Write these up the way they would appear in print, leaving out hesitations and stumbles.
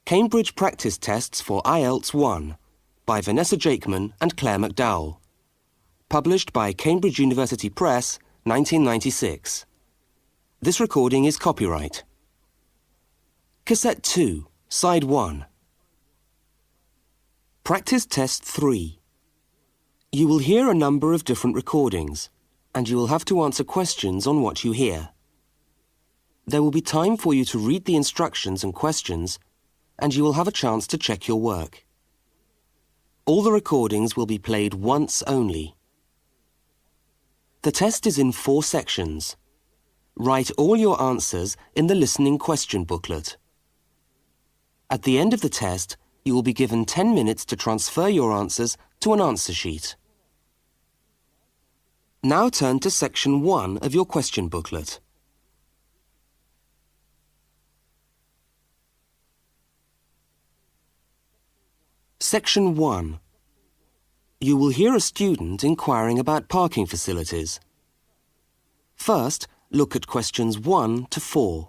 Cambridge Practice Tests for IELTS 1 by Vanessa Jakeman and Claire McDowell. Published by Cambridge University Press, 1996. This recording is copyright. Cassette 2, Side 1. Practice Test 3. You will hear a number of different recordings, and you will have to answer questions on what you hear. There will be time for you to read the instructions and questions, and you will have a chance to check your work. All the recordings will be played once only. The test is in 4 sections. Write all your answers in the listening question booklet. At the end of the test, you will be given 10 minutes to transfer your answers to an answer sheet. Now turn to section 1 of your question booklet. Section 1. You will hear a student inquiring about parking facilities. First, look at questions 1 to 4.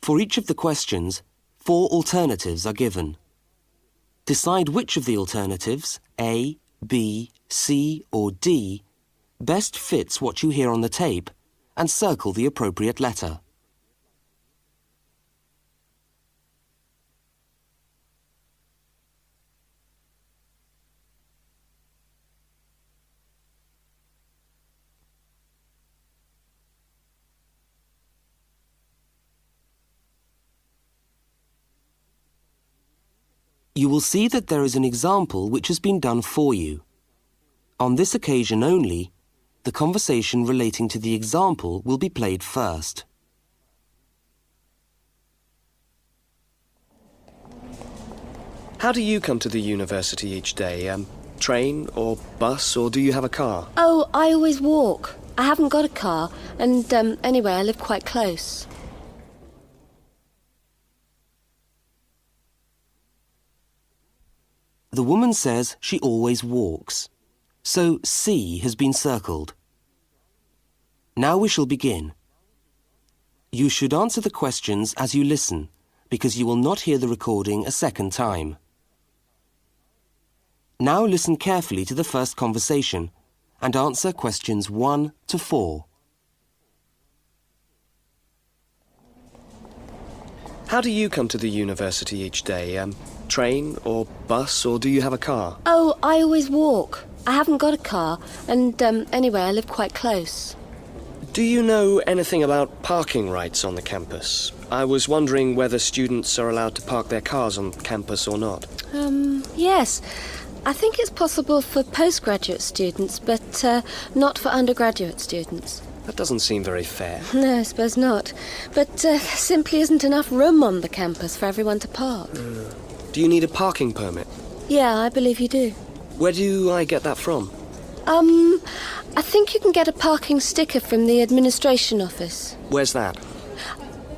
For each of the questions, 4 alternatives are given. Decide which of the alternatives, A, B, C or D, best fits what you hear on the tape and circle the appropriate letter. You will see that there is an example which has been done for you. On this occasion only, the conversation relating to the example will be played first. How do you come to the university each day? Train or bus, or do you have a car? Oh, I always walk. I haven't got a car, and anyway, I live quite close. The woman says she always walks, so C has been circled. Now we shall begin. You should answer the questions as you listen, because you will not hear the recording a second time. Now listen carefully to the first conversation and answer questions 1 to 4. How do you come to the university each day? Train or bus, or do you have a car? Oh, I always walk. I haven't got a car, and anyway, I live quite close. Do you know anything about parking rights on the campus? I was wondering whether students are allowed to park their cars on campus or not. Yes. I think it's possible for postgraduate students, but not for undergraduate students. That doesn't seem very fair. No, I suppose not. But there simply isn't enough room on the campus for everyone to park. Do you need a parking permit? Yeah, I believe you do. Where do I get that from? I think you can get a parking sticker from the administration office. Where's that?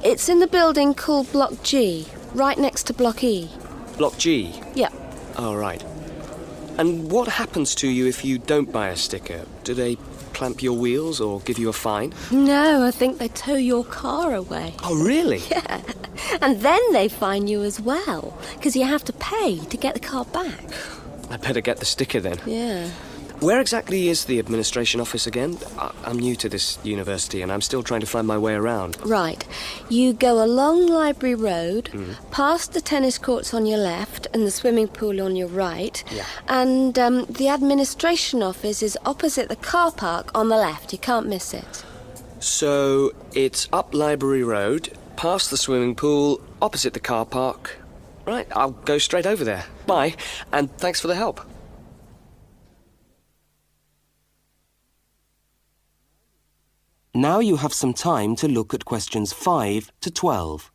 It's in the building called Block G, right next to Block E. Block G? Yeah. Oh, right. And what happens to you if you don't buy a sticker? Do they clamp your wheels or give you a fine? No, I think they tow your car away. Oh, really? Yeah. And then they fine you as well, because you have to pay to get the car back. I better get the sticker then. Yeah. Where exactly is the administration office again? I'm new to this university and I'm still trying to find my way around. Right. You go along Library Road, past the tennis courts on your left and the swimming pool on your right. Yeah. And the administration office is opposite the car park on the left. You can't miss it. So it's up Library Road, past the swimming pool, opposite the car park. Right, I'll go straight over there. Bye, and thanks for the help. Now you have some time to look at questions 5 to 12.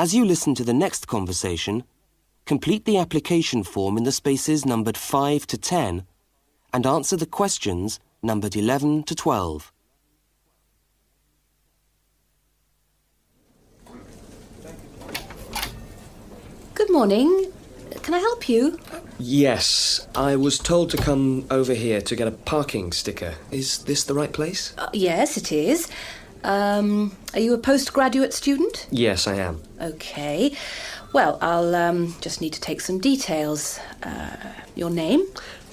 As you listen to the next conversation, complete the application form in the spaces numbered 5 to 10 and answer the questions numbered 11 to 12. Good morning. Can I help you? Yes, I was told to come over here to get a parking sticker. Is this the right place? Yes, it is. Are you a postgraduate student? Yes, I am. Okay. Well, I'll just need to take some details. Your name?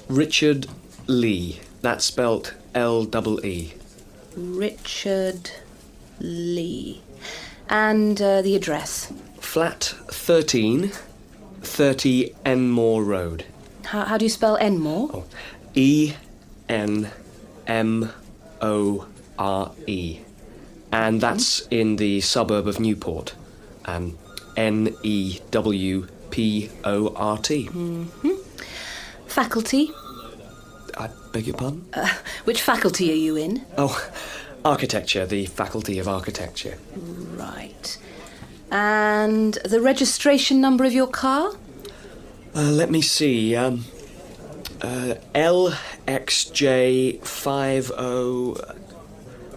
Richard Lee. That's spelt L-E-E. Richard Lee. And the address? Flat 13, 30 Enmore Road. How do you spell Enmore? Oh, E-N-M-O-R-E. And that's in the suburb of Newport. N-E-W-P-O-R-T. Faculty? I beg your pardon? Which faculty are you in? Oh, architecture, the Faculty of Architecture. Right. And the registration number of your car? Let me see. LXJ50...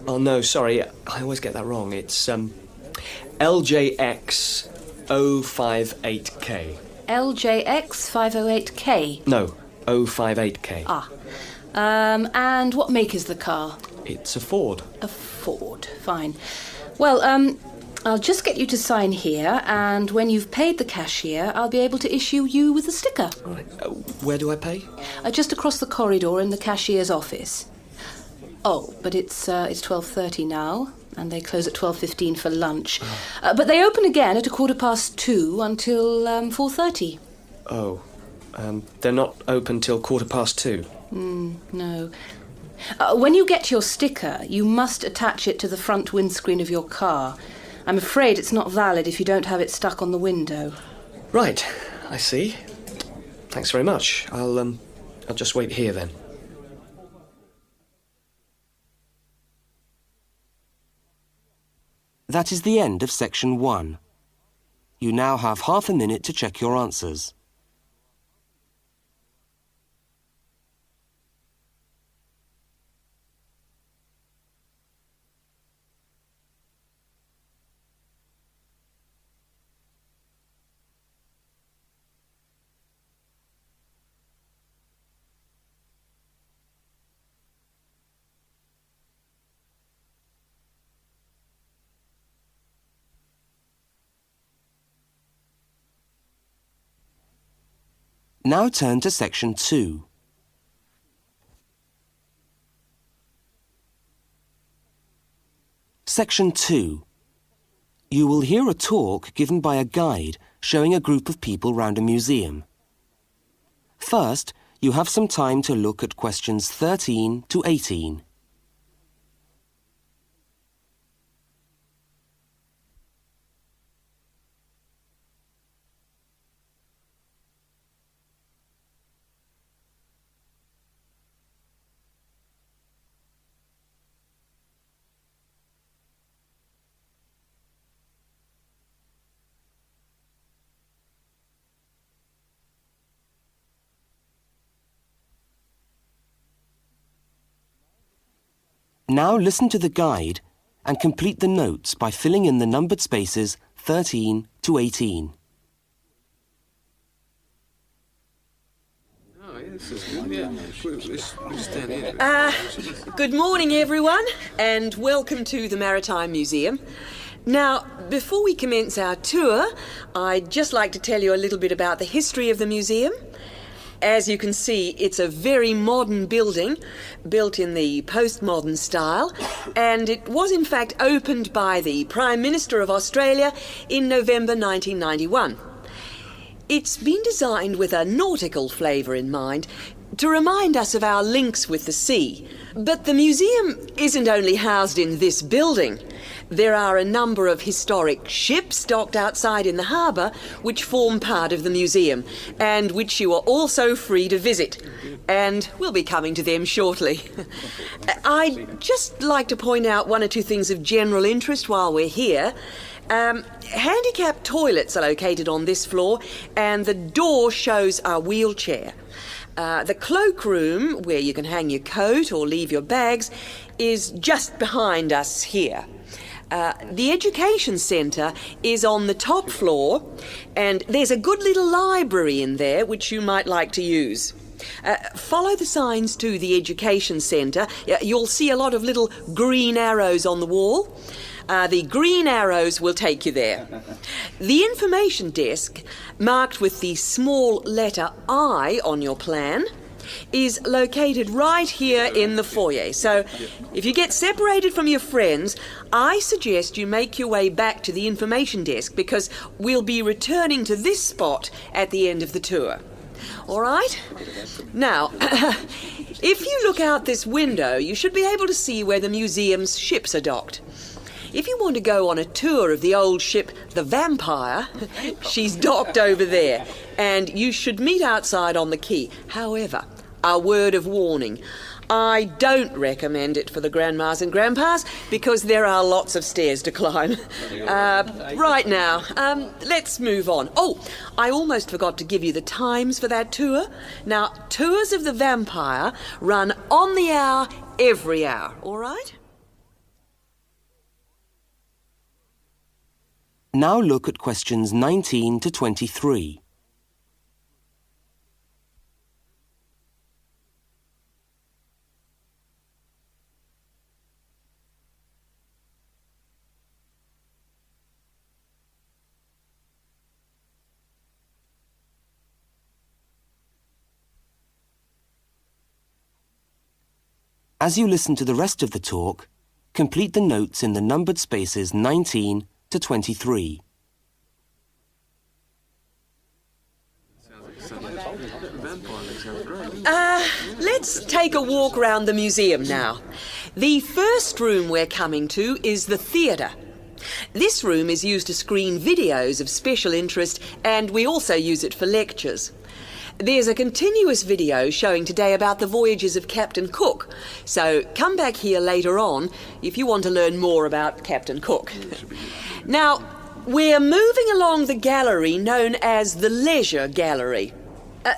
Oh, no, sorry. I always get that wrong. It's LJX058K. LJX508K? No, 058K. Ah. And what make is the car? It's a Ford. A Ford. Fine. Well, I'll just get you to sign here, and when you've paid the cashier, I'll be able to issue you with a sticker. All right. Where do I pay? Just across the corridor in the cashier's office. Oh, but it's 12:30 now, and they close at 12:15 for lunch. But they open again at 2:15 until 4:30. Oh, they're not open till 2:15. No. When you get your sticker, you must attach it to the front windscreen of your car. I'm afraid it's not valid if you don't have it stuck on the window. Right, I see. Thanks very much. I'll just wait here then. That is the end of section 1. You now have half a minute to check your answers. Now turn to section 2. Section 2. You will hear a talk given by a guide showing a group of people round a museum. First, you have some time to look at questions 13 to 18. Now listen to the guide and complete the notes by filling in the numbered spaces 13 to 18. Good morning, everyone, and welcome to the Maritime Museum. Now, before we commence our tour, I'd just like to tell you a little bit about the history of the museum. As you can see, it's a very modern building, built in the postmodern style, and it was in fact opened by the Prime Minister of Australia in November 1991. It's been designed with a nautical flavour in mind, to remind us of our links with the sea. But the museum isn't only housed in this building. There are a number of historic ships docked outside in the harbour which form part of the museum and which you are also free to visit. And we'll be coming to them shortly. I'd just like to point out one or two things of general interest while we're here. Handicapped toilets are located on this floor, and the door shows a wheelchair. The cloakroom, where you can hang your coat or leave your bags, is just behind us here. The education centre is on the top floor, and there's a good little library in there which you might like to use. Follow the signs to the education centre. You'll see a lot of little green arrows on the wall. The green arrows will take you there. The information desk, marked with the small letter I on your plan, is located right here in the foyer. So if you get separated from your friends, I suggest you make your way back to the information desk, because we'll be returning to this spot at the end of the tour. All right? Now, if you look out this window, you should be able to see where the museum's ships are docked. If you want to go on a tour of the old ship, the Vampire, she's docked over there, and you should meet outside on the quay. However, a word of warning. I don't recommend it for the grandmas and grandpas, because there are lots of stairs to climb. Right now, let's move on. Oh, I almost forgot to give you the times for that tour. Now, tours of the Vampire run on the hour, every hour, all right? Now look at questions 19 to 23. As you listen to the rest of the talk, complete the notes in the numbered spaces 19 to 23. Let's take a walk around the museum now. The first room we're coming to is the theatre. This room is used to screen videos of special interest, and we also use it for lectures. There's a continuous video showing today about the voyages of Captain Cook, so come back here later on if you want to learn more about Captain Cook. Now, we're moving along the gallery known as the Leisure Gallery.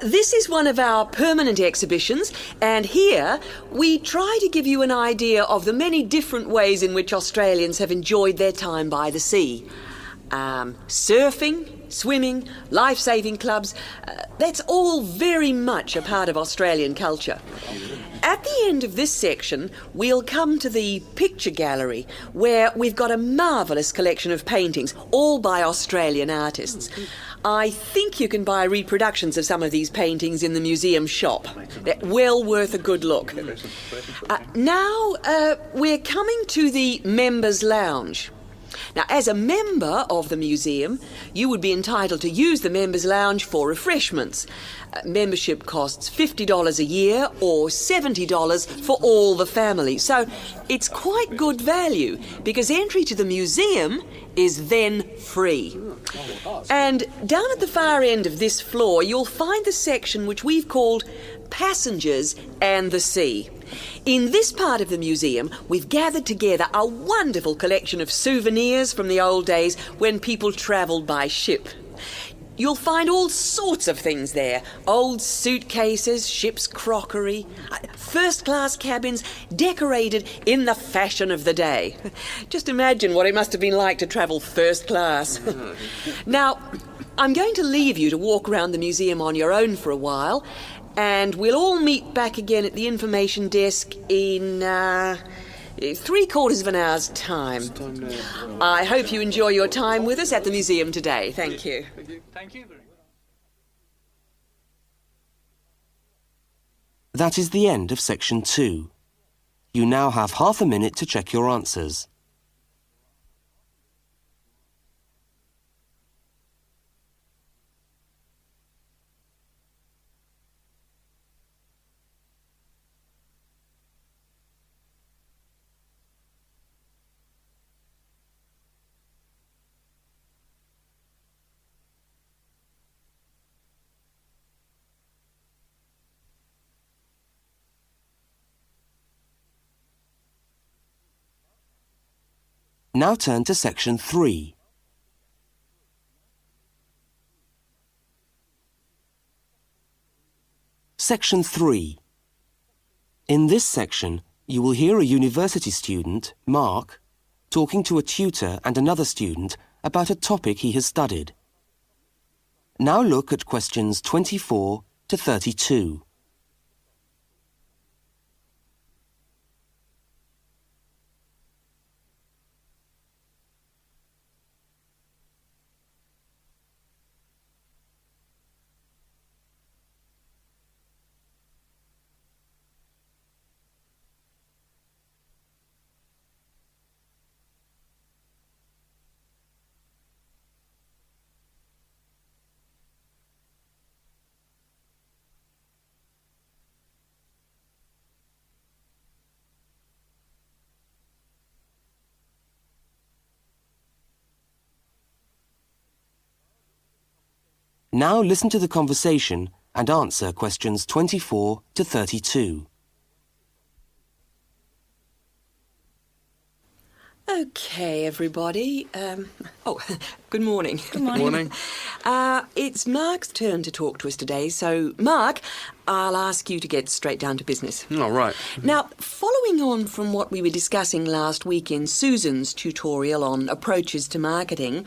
This is one of our permanent exhibitions, and here we try to give you an idea of the many different ways in which Australians have enjoyed their time by the sea. Surfing, swimming, life-saving clubs, that's all very much a part of Australian culture. At the end of this section, we'll come to the picture gallery, where we've got a marvellous collection of paintings, all by Australian artists. I think you can buy reproductions of some of these paintings in the museum shop. They're well worth a good look. Now, we're coming to the Members' Lounge. Now, as a member of the museum, you would be entitled to use the Members' Lounge for refreshments. Membership costs $50 a year or $70 for all the family. So it's quite good value, because entry to the museum is then free. And down at the far end of this floor, you'll find the section which we've called Passengers and the Sea. In this part of the museum, we've gathered together a wonderful collection of souvenirs from the old days when people travelled by ship. You'll find all sorts of things there. Old suitcases, ship's crockery, first-class cabins decorated in the fashion of the day. Just imagine what it must have been like to travel first class. Now, I'm going to leave you to walk around the museum on your own for a while, and we'll all meet back again at the information desk in 3/4 of an hour's time. I hope you enjoy your time with us at the museum today. Thank you. Thank you very much. That is the end of section 2. You now have half a minute to check your answers. Now turn to section 3. Section 3. In this section, you will hear a university student, Mark, talking to a tutor and another student about a topic he has studied. Now look at questions 24 to 32. Now listen to the conversation and answer questions 24 to 32. Okay, everybody. Good morning. Good morning. Morning. It's Mark's turn to talk to us today, so Mark, I'll ask you to get straight down to business. All right. Now, following on from what we were discussing last week in Susan's tutorial on approaches to marketing,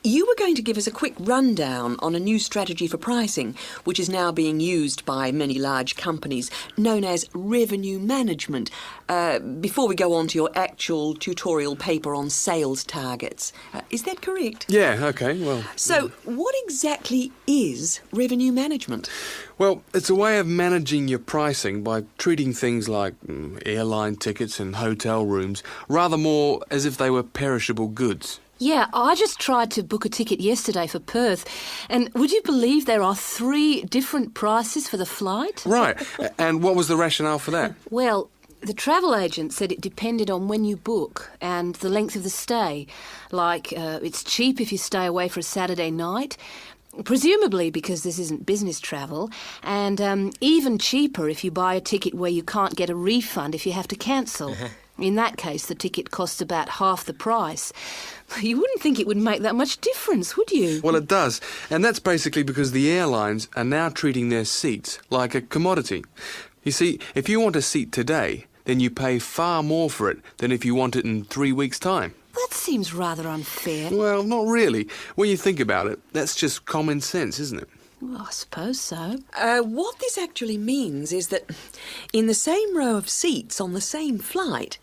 you were going to give us a quick rundown on a new strategy for pricing, which is now being used by many large companies, known as revenue management, before we go on to your actual tutorial paper on sales targets. Is that correct? Yeah, okay, well... So, what exactly is revenue management? Well, it's a way of managing your pricing by treating things like airline tickets and hotel rooms rather more as if they were perishable goods. Yeah, I just tried to book a ticket yesterday for Perth, and would you believe there are 3 different prices for the flight? Right, and what was the rationale for that? Well, the travel agent said it depended on when you book and the length of the stay. Like, it's cheap if you stay away for a Saturday night, presumably because this isn't business travel, and even cheaper if you buy a ticket where you can't get a refund if you have to cancel. In that case, the ticket costs about half the price. You wouldn't think it would make that much difference, would you? Well, it does, and that's basically because the airlines are now treating their seats like a commodity. You see, if you want a seat today, then you pay far more for it than if you want it in 3 weeks' time. That seems rather unfair. Well, not really. When you think about it, that's just common sense, isn't it? Well, I suppose so. What this actually means is that in the same row of seats on the same flight,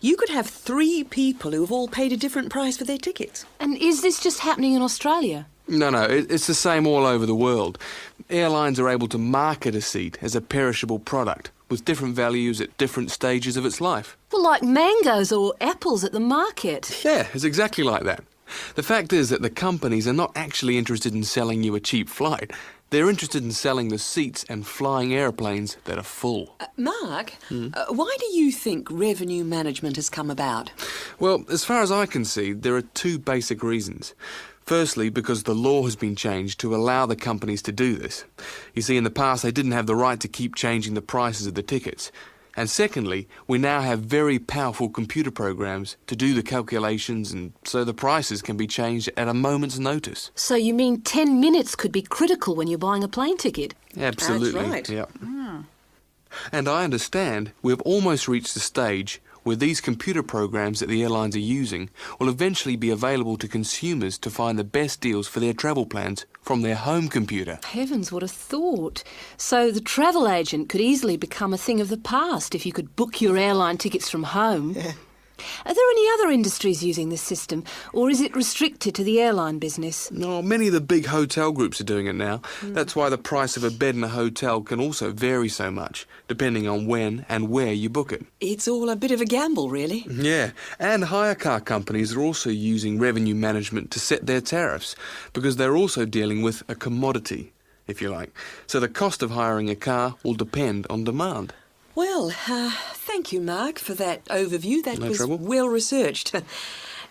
you could have 3 people who have all paid a different price for their tickets. And is this just happening in Australia? No, it's the same all over the world. Airlines are able to market a seat as a perishable product with different values at different stages of its life. Well, like mangoes or apples at the market. Yeah, it's exactly like that. The fact is that the companies are not actually interested in selling you a cheap flight. They're interested in selling the seats and flying airplanes that are full. Mark, why do you think revenue management has come about? Well, as far as I can see, there are 2 basic reasons. Firstly, because the law has been changed to allow the companies to do this. You see, in the past, they didn't have the right to keep changing the prices of the tickets. And secondly, we now have very powerful computer programs to do the calculations, and so the prices can be changed at a moment's notice. So you mean 10 minutes could be critical when you're buying a plane ticket? Absolutely. That's right. Yep. And I understand we've almost reached the stage where these computer programs that the airlines are using will eventually be available to consumers to find the best deals for their travel plans from their home computer. Heavens, what a thought. So the travel agent could easily become a thing of the past if you could book your airline tickets from home. Are there any other industries using this system, or is it restricted to the airline business? No, many of the big hotel groups are doing it now. That's why the price of a bed in a hotel can also vary so much, depending on when and where you book it. It's all a bit of a gamble, really. Yeah, and hire car companies are also using revenue management to set their tariffs, because they're also dealing with a commodity, if you like. So the cost of hiring a car will depend on demand. Well, thank you, Mark, for that overview. That No was trouble. well researched.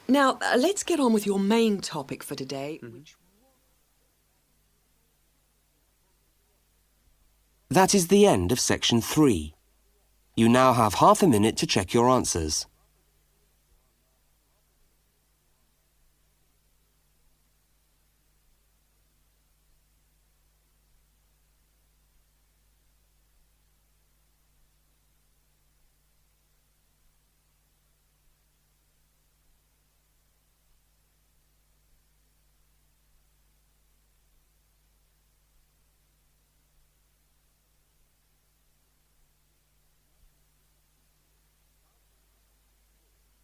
Now, let's get on with your main topic for today. That is the end of section 3. You now have half a minute to check your answers.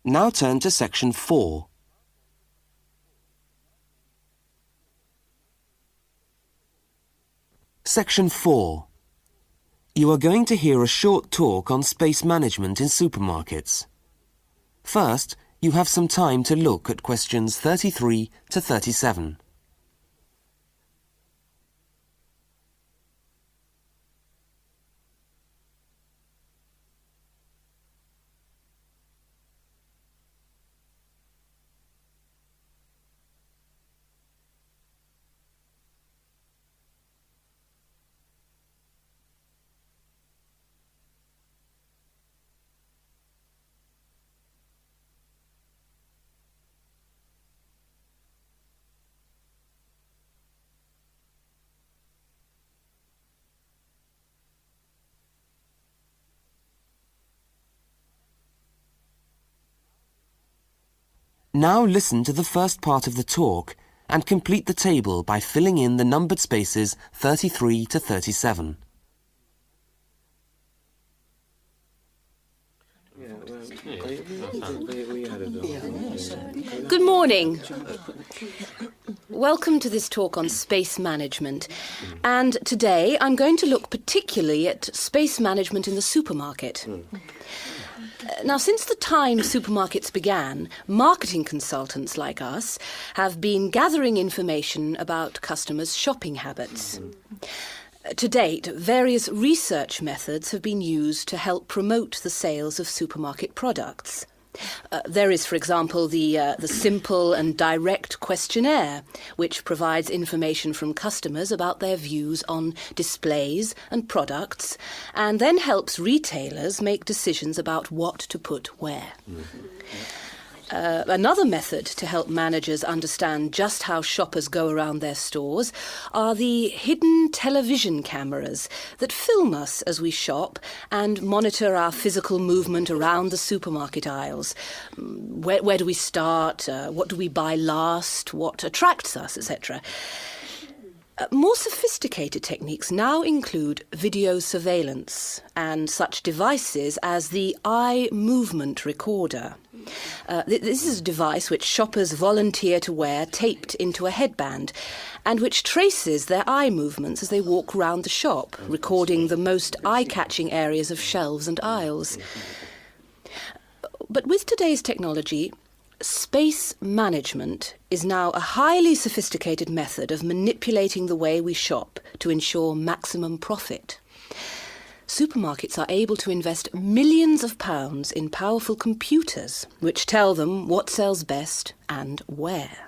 Now turn to section 4. Section 4. You are going to hear a short talk on space management in supermarkets. First, you have some time to look at questions 33 to 37. Now listen to the first part of the talk and complete the table by filling in the numbered spaces 33 to 37. Good morning. Welcome to this talk on space management. And today I'm going to look particularly at space management in the supermarket. Now, since the time supermarkets began, marketing consultants like us have been gathering information about customers' shopping habits. To date, various research methods have been used to help promote the sales of supermarket products. There is, for example, the simple and direct questionnaire, which provides information from customers about their views on displays and products, and then helps retailers make decisions about what to put where. Another method to help managers understand just how shoppers go around their stores are the hidden television cameras that film us as we shop and monitor our physical movement around the supermarket aisles. Where do we start? What do we buy last? What attracts us, etc. More sophisticated techniques now include video surveillance and such devices as the eye movement recorder. This is a device which shoppers volunteer to wear taped into a headband and which traces their eye movements as they walk round the shop, recording the most eye-catching areas of shelves and aisles. But with today's technology, space management is now a highly sophisticated method of manipulating the way we shop to ensure maximum profit. Supermarkets are able to invest millions of pounds in powerful computers which tell them what sells best and where.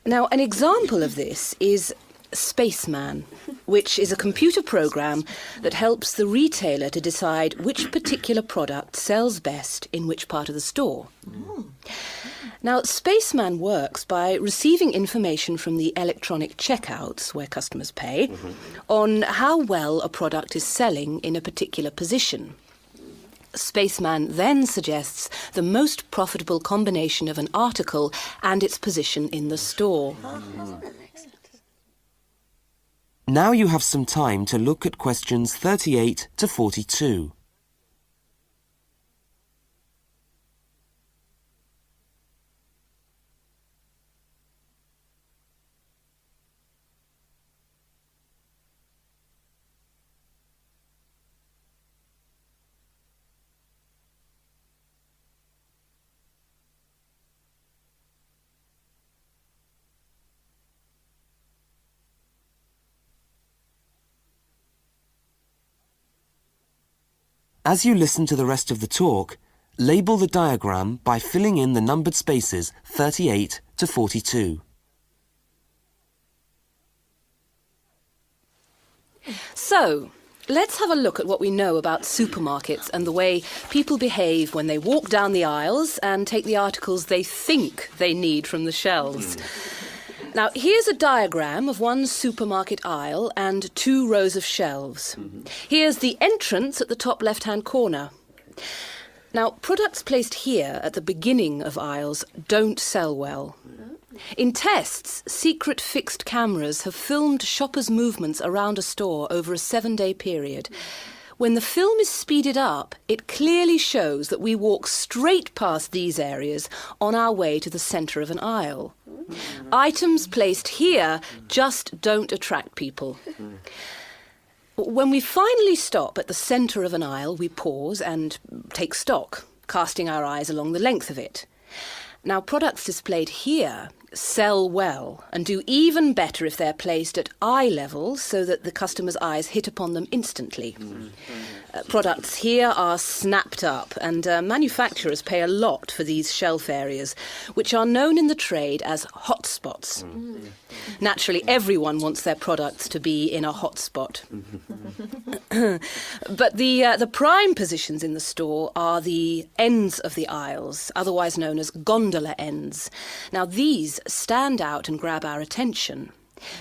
Now, an example of this is Spaceman, which is a computer program that helps the retailer to decide which particular product sells best in which part of the store. Now, Spaceman works by receiving information from the electronic checkouts, where customers pay, on how well a product is selling in a particular position. Spaceman then suggests the most profitable combination of an article and its position in the store. Now you have some time to look at questions 38 to 42. As you listen to the rest of the talk, label the diagram by filling in the numbered spaces 38 to 42. So, let's have a look at what we know about supermarkets and the way people behave when they walk down the aisles and take the articles they think they need from the shelves. Now, here's a diagram of one supermarket aisle and 2 rows of shelves. Here's the entrance at the top left-hand corner. Now, products placed here at the beginning of aisles don't sell well. In tests, secret fixed cameras have filmed shoppers' movements around a store over a 7-day period. When the film is speeded up, it clearly shows that we walk straight past these areas on our way to the centre of an aisle. Items placed here just don't attract people. When we finally stop at the centre of an aisle, we pause and take stock, casting our eyes along the length of it. Now, products displayed here sell well and do even better if they're placed at eye level so that the customer's eyes hit upon them instantly. Products here are snapped up, and manufacturers pay a lot for these shelf areas, which are known in the trade as hotspots. Naturally, everyone wants their products to be in a hotspot. But the prime positions in the store are the ends of the aisles, otherwise known as gondola ends. Now, these stand out and grab our attention.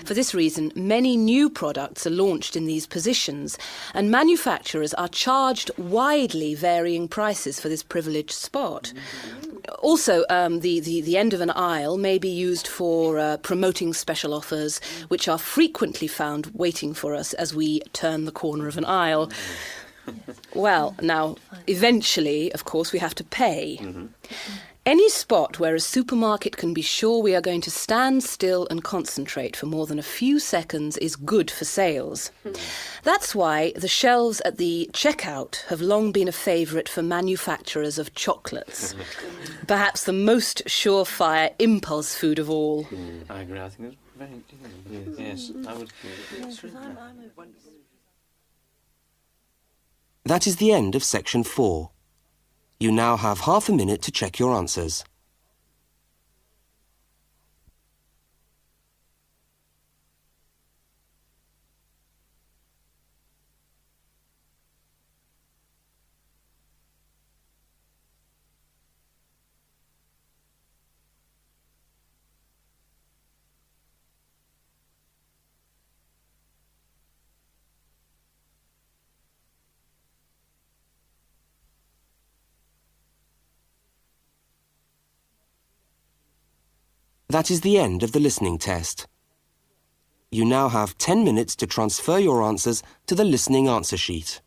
For this reason, many new products are launched in these positions, and manufacturers are charged widely varying prices for this privileged spot. Also, the end of an aisle may be used for promoting special offers, which are frequently found waiting for us as we turn the corner of an aisle. Well, now, eventually, of course, we have to pay. Any spot where a supermarket can be sure we are going to stand still and concentrate for more than a few seconds is good for sales. That's why the shelves at the checkout have long been a favourite for manufacturers of chocolates. Perhaps the most surefire impulse food of all. I agree. I think it's very... Yes, I would... That is the end of section 4. You now have half a minute to check your answers. That is the end of the listening test. You now have 10 minutes to transfer your answers to the listening answer sheet.